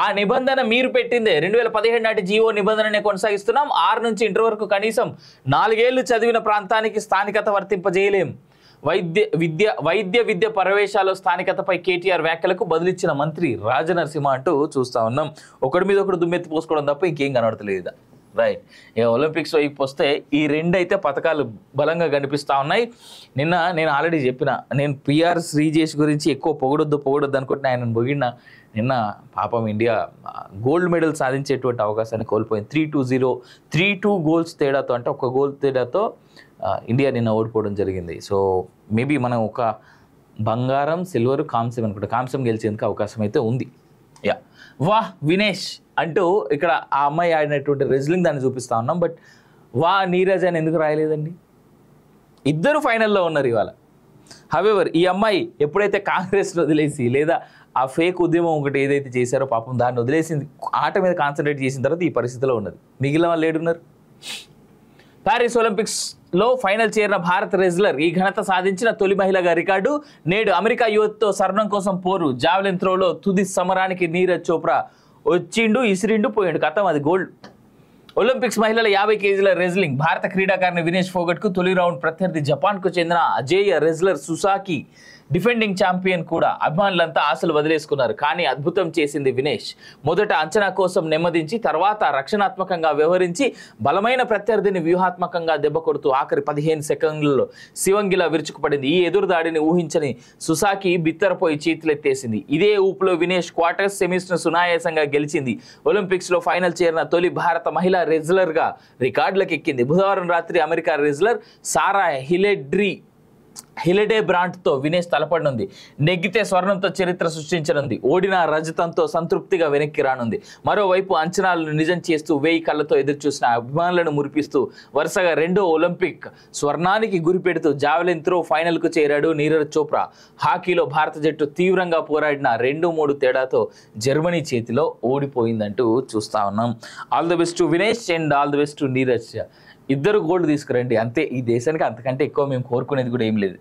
ఆ నిబంధన మీరు పెట్టిందే 2017 నాటి జీవో నిబంధననే కొనసాగిస్తున్నాం. 6 నుంచి ఇంటర్ వరకు కనీసం 4 ఏళ్లు చదివిన ప్రాంతానికి స్థానికత వర్తింపజేయలేం. వైద్య విద్య ప్రవేశాల్లో స్థానికతపై కేటీఆర్ వ్యాఖ్యలకు బదులిచ్చిన మంత్రి రాజనరసింహ అంటూ చూస్తా ఉన్నాం. ఒకడి మీద ఒకడు దుమ్మెత్తి పోసుకోవడం తప్ప ఇంకేం కనబడతలేదు. రైట్, ఇక ఒలింపిక్స్ వైపు వస్తే ఈ రెండైతే పథకాలు బలంగా కనిపిస్తూ ఉన్నాయి. నిన్న నేను ఆల్రెడీ చెప్పిన, నేను పిఆర్ శ్రీజేష్ గురించి ఎక్కువ పొగడొద్దు అనుకుంటే ఆయన పొగిడిన. నిన్న పాపం ఇండియా గోల్డ్ మెడల్ సాధించేటువంటి అవకాశాన్ని కోల్పోయింది. 3-2 గోల్స్ తేడాతో, అంటే ఒక గోల్ తేడాతో ఇండియా నిన్న ఓడిపోవడం జరిగింది. సో మేబీ మనం ఒక బంగారం, సిల్వర్, కాంస్యం అనుకుంటా, కాంస్యం గెలిచేందుకు అవకాశం అయితే ఉంది. యా, వాహ్ వినేష్ అంటూ ఇక్కడ ఆ అమ్మాయి ఆడినటువంటి రెజ్లింగ్ దాన్ని చూపిస్తూ ఉన్నాం. బట్ వా నీరజ్ అని ఎందుకు రాయలేదండి? ఇద్దరు ఫైనల్లో ఉన్నారు ఇవాళ. హవెవర్ ఈ అమ్మాయి ఎప్పుడైతే కాంగ్రెస్ని వదిలేసి, లేదా ఆ ఫేక్ ఉద్యమం ఒకటి ఏదైతే చేశారో పాపం దాన్ని వదిలేసింది, ఆట మీద కాన్సన్ట్రేట్ చేసిన తర్వాత ఈ పరిస్థితిలో ఉన్నది. మిగిలిన వాళ్ళు ఏడున్నారు? ప్యారిస్ ఒలింపిక్స్లో ఫైనల్ చేరిన భారత రెజ్లర్ ఈ ఘనత సాధించిన తొలి మహిళగా రికార్డు. నేడు అమెరికా యువతతో స్వర్ణం కోసం పోరు. జావెలిన్ త్రోలో తుది సమరానికి నీరజ్ చోప్రా వచ్చిండు, ఇసిరిండు, పోయిండు, కథం అది గోల్డ్. ఒలింపిక్స్ మహిళల 50 కేజీల రెజ్లింగ్ భారత క్రీడాకారిణి వినేష్ ఫోగట్కు తొలి రౌండ్ ప్రత్యర్థి జపాన్కు చెందిన అజేయ రెజ్లర్ సుసాకి, డిఫెండింగ్ ఛాంపియన్ కూడా. అభిమానులంతా ఆశలు వదిలేసుకున్నారు, కానీ అద్భుతం చేసింది వినేష్. మొదట అంచనా కోసం నెమ్మదించి, తర్వాత రక్షణాత్మకంగా వ్యవహరించి బలమైన ప్రత్యర్థిని వ్యూహాత్మకంగా దెబ్బ కొడుతూ ఆఖరి 15 సెకండ్లలో శివంగిలా విరుచుకుపడింది. ఈ ఎదురుదాడిని ఊహించని సుసాకి బిత్తరపోయి చేతులెత్తేసింది. ఇదే ఊపులో వినేష్ క్వార్టర్స్ సెమీస్ను సునాయాసంగా గెలిచింది. ఒలింపిక్స్లో ఫైనల్ చేరిన తొలి భారత మహిళా రెజ్లర్గా రికార్డులకు ఎక్కింది. బుధవారం రాత్రి అమెరికా రెజ్లర్ సారా హిలెడే బ్రాంట్తో వినేష్ తలపడనుంది. నెగ్గితే స్వర్ణంతో చరిత్ర సృష్టించనుంది, ఓడిన రజతంతో సంతృప్తిగా వెనక్కి రానుంది. మరోవైపు అంచనాలను నిజం చేస్తూ 1000 కళ్ళతో ఎదురుచూసిన అభిమానులను మురిపిస్తూ వరుసగా 2వ ఒలింపిక్ స్వర్ణానికి గురిపెడుతూ జావెలిన్ త్రో ఫైనల్కు చేరాడు నీరజ్ చోప్రా. హాకీలో భారత జట్టు తీవ్రంగా పోరాడిన 2-3 తేడాతో జర్మనీ చేతిలో ఓడిపోయిందంటూ చూస్తా ఉన్నాం. All the best to Vinesh and all the best to Neeraj. ఇద్దరు గోల్డ్ తీసుకురండి అంతే. ఈ దేశానికి అంతకంటే ఎక్కువ మేము కోరుకునేది కూడా ఏం లేదు.